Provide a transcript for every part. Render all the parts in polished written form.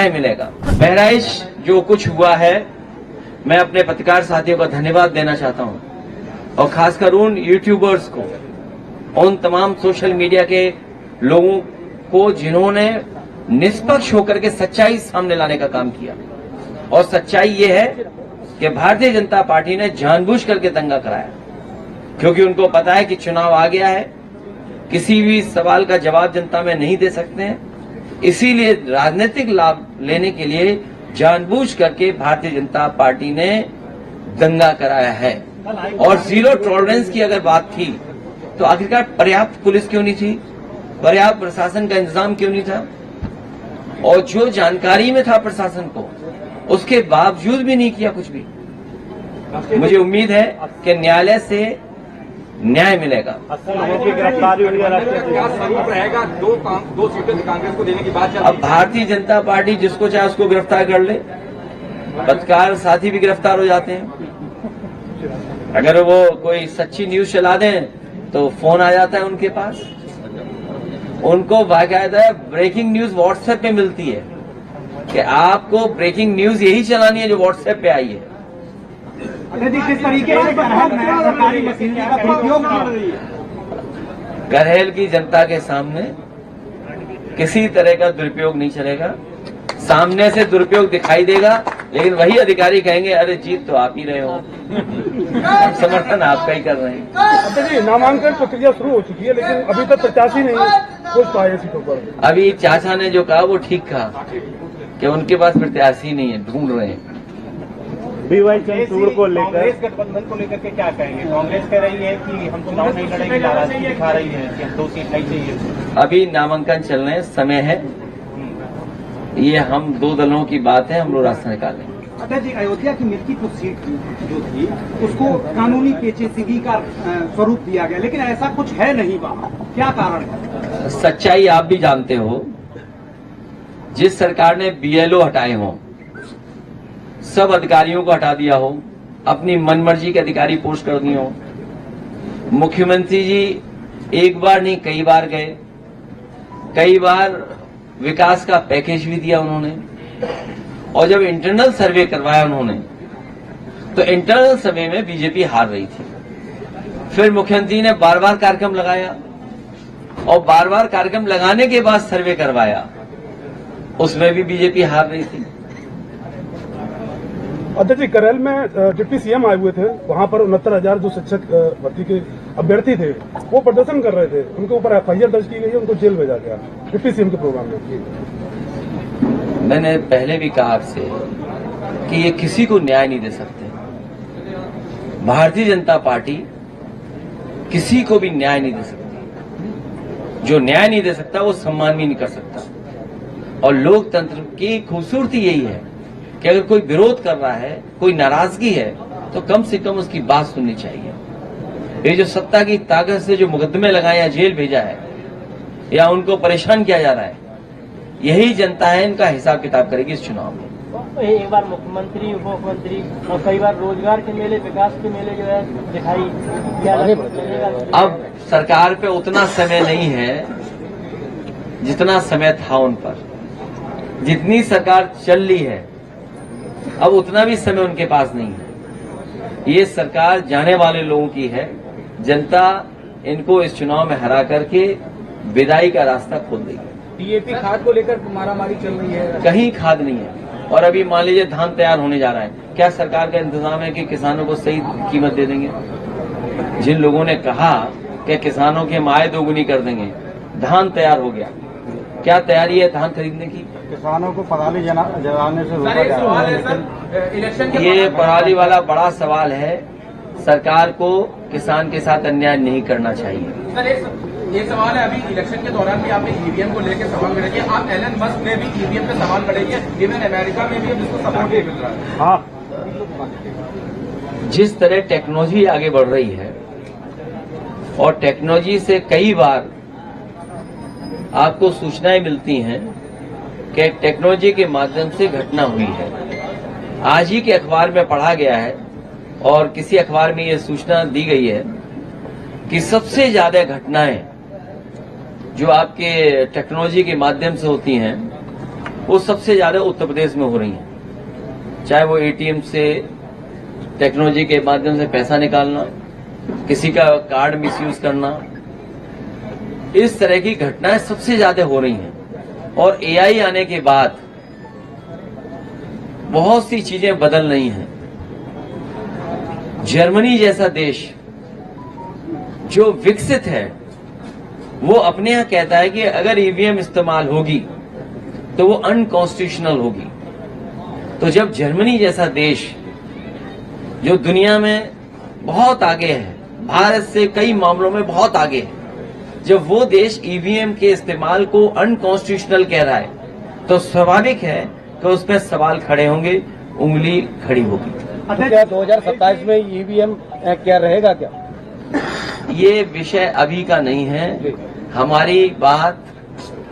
न्याय मिलेगा। बहराइच जो कुछ हुआ है, मैं अपने पत्रकार साथियों का धन्यवाद देना चाहता हूं और खासकर उन यूट्यूबर्स को, उन तमाम सोशल मीडिया के लोगों को जिन्होंने निष्पक्ष होकर के सच्चाई सामने लाने का काम किया। और सच्चाई ये है कि भारतीय जनता पार्टी ने जानबूझ करके दंगा कराया, क्योंकि उनको पता है कि चुनाव आ गया है, किसी भी सवाल का जवाब जनता में नहीं दे सकते हैं, इसीलिए राजनीतिक लाभ लेने के लिए जानबूझ करके भारतीय जनता पार्टी ने दंगा कराया है। और जीरो टॉलरेंस की अगर बात थी तो आखिरकार पर्याप्त पुलिस क्यों नहीं थी, पर्याप्त प्रशासन का इंतजाम क्यों नहीं था? और जो जानकारी में था प्रशासन को, उसके बावजूद भी नहीं किया कुछ भी। मुझे उम्मीद है कि न्यायालय से न्याय मिलेगा। दो सीटें कांग्रेस को देने की बात। अब भारतीय जनता पार्टी जिसको चाहे उसको गिरफ्तार कर ले, पत्रकार साथी भी गिरफ्तार हो जाते हैं। अगर वो कोई सच्ची न्यूज चला दें तो फोन आ जाता है उनके पास। उनको बाकायदा ब्रेकिंग न्यूज व्हाट्सएप पे मिलती है कि आपको ब्रेकिंग न्यूज यही चलानी है जो व्हाट्सएप पे आई है। किस तरीके से सरकारी मशीनरी का दुरुपयोग कर रही है? गरहेल की जनता के सामने किसी तरह का दुरुपयोग नहीं चलेगा। सामने से दुरुपयोग दिखाई देगा, लेकिन वही अधिकारी कहेंगे अरे जीत तो आप ही रहे हो, समर्थन आपका ही कर रहे हैं। जी, नामांकन प्रक्रिया शुरू हो चुकी है, लेकिन अभी तक प्रत्याशी नहीं कुछ पाए सीटों पर। अभी चाचा ने जो कहा वो ठीक कहा कि उनके पास प्रत्याशी नहीं है, ढूंढ रहे हैं। बीवाई चंद्रचूड़ को लेकर, कांग्रेस गठबंधन को लेकर के क्या कहेंगे? कांग्रेस कह रही है कि हम चुनाव नहीं लड़ेंगे, नाराजगी दिखा रही है कि हम 2 सीट नहीं चाहिए। अभी नामांकन चलने समय है, ये हम 2 दलों की बात है, हम लोग रास्ता निकालेंगे। अध्यक्ष जी, अयोध्या की मिल्कीपुर सीट जो थी उसको कानूनी पेचीदगी का स्वरूप दिया गया, लेकिन ऐसा कुछ है नहीं वहाँ, क्या कारण है? सच्चाई आप भी जानते हो। जिस सरकार ने बीएलओ हटाए हों, सब अधिकारियों को हटा दिया हो, अपनी मनमर्जी के अधिकारी पोस्ट कर दिए हो, मुख्यमंत्री जी एक बार नहीं कई बार गए, कई बार विकास का पैकेज भी दिया उन्होंने, और जब इंटरनल सर्वे करवाया उन्होंने तो इंटरनल सर्वे में बीजेपी हार रही थी। फिर मुख्यमंत्री ने बार बार कार्यक्रम लगाया और बार बार कार्यक्रम लगाने के बाद सर्वे करवाया, उसमें भी बीजेपी हार रही थी। अध्यक्ष जी, करेल में डिप्टी सीएम आए हुए थे, वहां पर 69,000 जो शिक्षक भर्ती के अभ्यर्थी थे वो प्रदर्शन कर रहे थे, उनके ऊपर एफआईआर दर्ज की गई है, उनको जेल भेजा गया डिप्टी सीएम के प्रोग्राम में। मैंने पहले भी कहा आपसे कि ये किसी को न्याय नहीं दे सकते। भारतीय जनता पार्टी किसी को भी न्याय नहीं दे सकती। जो न्याय नहीं दे सकता वो सम्मान भी नहीं कर सकता। और लोकतंत्र की खूबसूरती यही है कि अगर कोई विरोध कर रहा है, कोई नाराजगी है, तो कम से कम उसकी बात सुननी चाहिए। ये जो सत्ता की ताकत से जो मुकदमे लगाए या जेल भेजा है या उनको परेशान किया जा रहा है, यही जनता है, इनका हिसाब किताब करेगी इस चुनाव में। एक बार मुख्यमंत्री, उप मुख्यमंत्री और कई बार रोजगार के मेले, विकास के मेले जो है दिखाई दिया। अब सरकार पे उतना समय नहीं है जितना समय था उन पर। जितनी सरकार चल रही है अब उतना भी समय उनके पास नहीं है। ये सरकार जाने वाले लोगों की है। जनता इनको इस चुनाव में हरा करके विदाई का रास्ता खोल देगी। डीएपी खाद को लेकर मारामारी चल रही है, कहीं खाद नहीं है। और अभी मान लीजिए धान तैयार होने जा रहा है, क्या सरकार का इंतजाम है कि किसानों को सही कीमत दे देंगे? जिन लोगों ने कहा कि किसानों की हम आय दोगुनी कर देंगे, धान तैयार हो गया, क्या तैयारी है धान खरीदने की? किसानों को पराली जलाने से रोका जा रहा है। ये पराली वाला बड़ा सवाल है। सरकार को किसान के साथ अन्याय नहीं करना चाहिए। सर, ये सवाल है, अभी इलेक्शन के दौरान भी आपने ईवीएम को लेकर सवाल खड़े किए। आप एलन मस्क ने भी ईवीएम पे सवाल खड़े किए, इवन अमेरिका में भी अब इसको सपोर्ट नहीं मिल रहा है। हाँ, जिस तरह टेक्नोलॉजी आगे बढ़ रही है और टेक्नोलॉजी से कई बार आपको सूचनाएं मिलती हैं कि टेक्नोलॉजी के माध्यम से घटना हुई है। आज ही के अखबार में पढ़ा गया है और किसी अखबार में यह सूचना दी गई है कि सबसे ज्यादा घटनाएं जो आपके टेक्नोलॉजी के माध्यम से होती हैं वो सबसे ज्यादा उत्तर प्रदेश में हो रही हैं। चाहे वो एटीएम से टेक्नोलॉजी के माध्यम से पैसा निकालना, किसी का कार्ड मिसयूज करना, इस तरह की घटनाएं सबसे ज्यादा हो रही हैं। और एआई आने के बाद बहुत सी चीजें बदल रही हैं। जर्मनी जैसा देश जो विकसित है, वो अपने यहां कहता है कि अगर ईवीएम इस्तेमाल होगी तो वो अनकॉन्स्टिट्यूशनल होगी। तो जब जर्मनी जैसा देश जो दुनिया में बहुत आगे है, भारत से कई मामलों में बहुत आगे है, जब वो देश ईवीएम के इस्तेमाल को अनकॉन्स्टिट्यूशनल कह रहा है, तो स्वाभाविक है कि उस पर सवाल खड़े होंगे, उंगली खड़ी होगी। क्या 2027 में ईवीएम क्या रहेगा क्या? ये विषय अभी का नहीं है। हमारी बात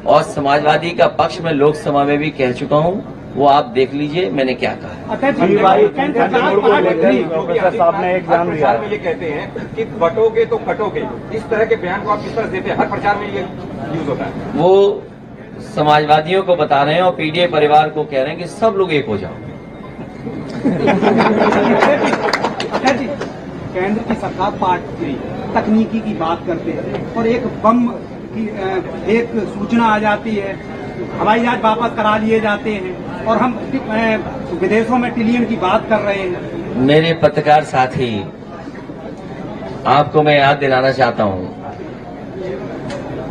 और समाजवादी का पक्ष में लोकसभा में भी कह चुका हूं, वो आप देख लीजिए मैंने क्या कहा है। प्रोफेसर साहब ने एक बयान दिया है, ये कहते हैं कि बटोगे तो कटोगे, इस तरह के बयान को आप किस तरह देते हैं? हर प्रचार में ये यूज होता है। वो समाजवादियों को बता रहे हैं और पीडीए परिवार को कह रहे हैं कि सब लोग एक हो जाओ। केंद्र की सरकार पार्टी तकनीकी की बात करते हैं और एक बम की एक सूचना आ जाती है, हवाई जहाज वापस करा लिए जाते हैं और हम विदेशों में ट्रिलियन की बात कर रहे हैं। मेरे पत्रकार साथी, आपको मैं याद दिलाना चाहता हूं,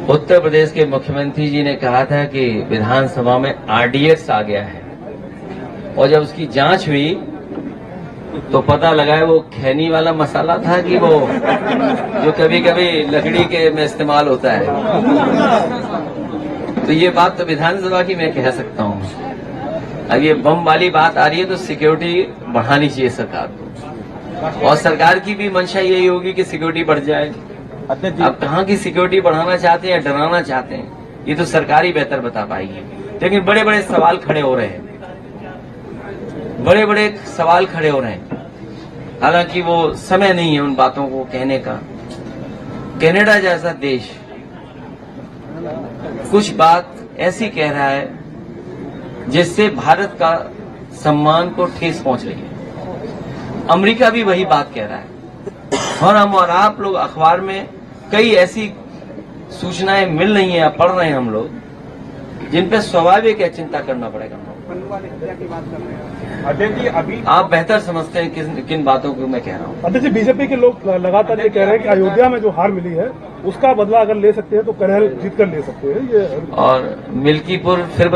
उत्तर प्रदेश के मुख्यमंत्री जी ने कहा था कि विधानसभा में आरडीएक्स आ गया है, और जब उसकी जांच हुई तो पता लगा है वो खैनी वाला मसाला था कि वो जो कभी कभी लकड़ी के में इस्तेमाल होता है। तो ये बात तो विधानसभा की मैं कह सकता हूँ। अब ये बम वाली बात आ रही है तो सिक्योरिटी बढ़ानी चाहिए सरकार को, और सरकार की भी मंशा यही होगी कि सिक्योरिटी बढ़ जाए। अब कहाँ की सिक्योरिटी बढ़ाना चाहते हैं या डराना चाहते हैं, ये तो सरकार ही बेहतर बता पाएगी। लेकिन बड़े बड़े सवाल खड़े हो रहे हैं, बड़े बड़े सवाल खड़े हो रहे हैं। हालांकि वो समय नहीं है उन बातों को कहने का। कनाडा जैसा देश कुछ बात ऐसी कह रहा है जिससे भारत का सम्मान को ठेस पहुंच रही है। अमेरिका भी वही बात कह रहा है, और हम और आप लोग अखबार में कई ऐसी सूचनाएं मिल रही हैं, पढ़ रहे हैं हम लोग, जिन पे स्वाभाविक है चिंता करना पड़ेगा। अध्यक्ष जी, अभी आप बेहतर समझते हैं किन बातों को मैं कह रहा हूँ। अध्यक्ष जी, बीजेपी के लोग लगातार ये कह रहे हैं कि अयोध्या में जो हार मिली है उसका बदला अगर ले सकते हैं तो कन्हैया जीत कर ले सकते हैं। ये और मिल्कीपुर फिर